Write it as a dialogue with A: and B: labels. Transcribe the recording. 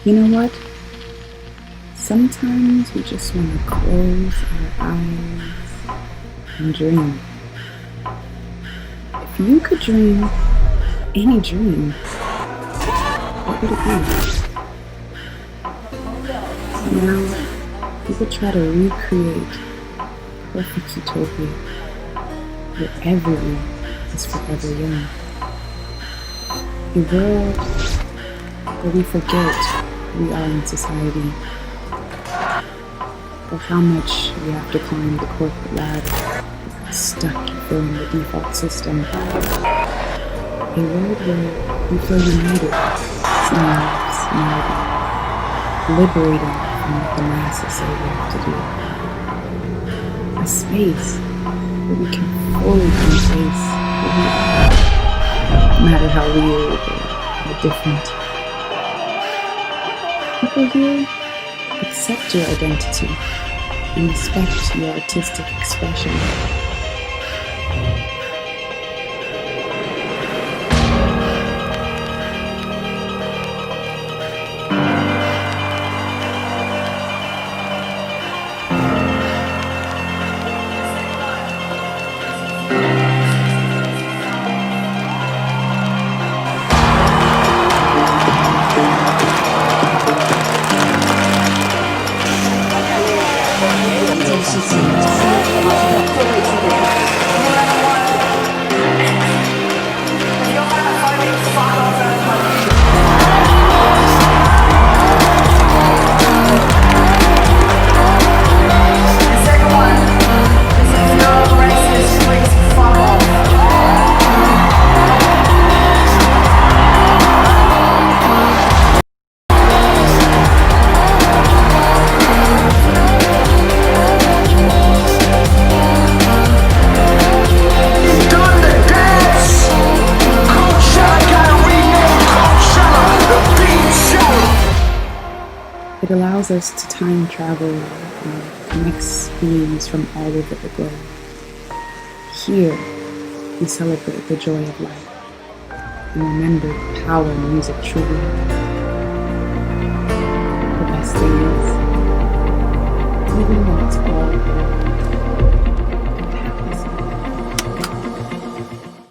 A: You know what? Sometimes we just want to close our eyes and dream. If you could dream any dream, what would it be? Now, people try to recreate perfect utopia where everyone is forever young. A world where we forget we are in society, or how much we have to climb the corporate ladder, stuck in the default system. A world where we feel united, seeing lives united, liberating from what the masses say we have to do. A space where we can fully embrace who we are, no matter how weird or different. People here accept your identity and respect your artistic expression. It allows us to time travel and connects beings from all over the globe. Here, we celebrate the joy of life and remember the power music truly has. The best thing is, even when it's all over,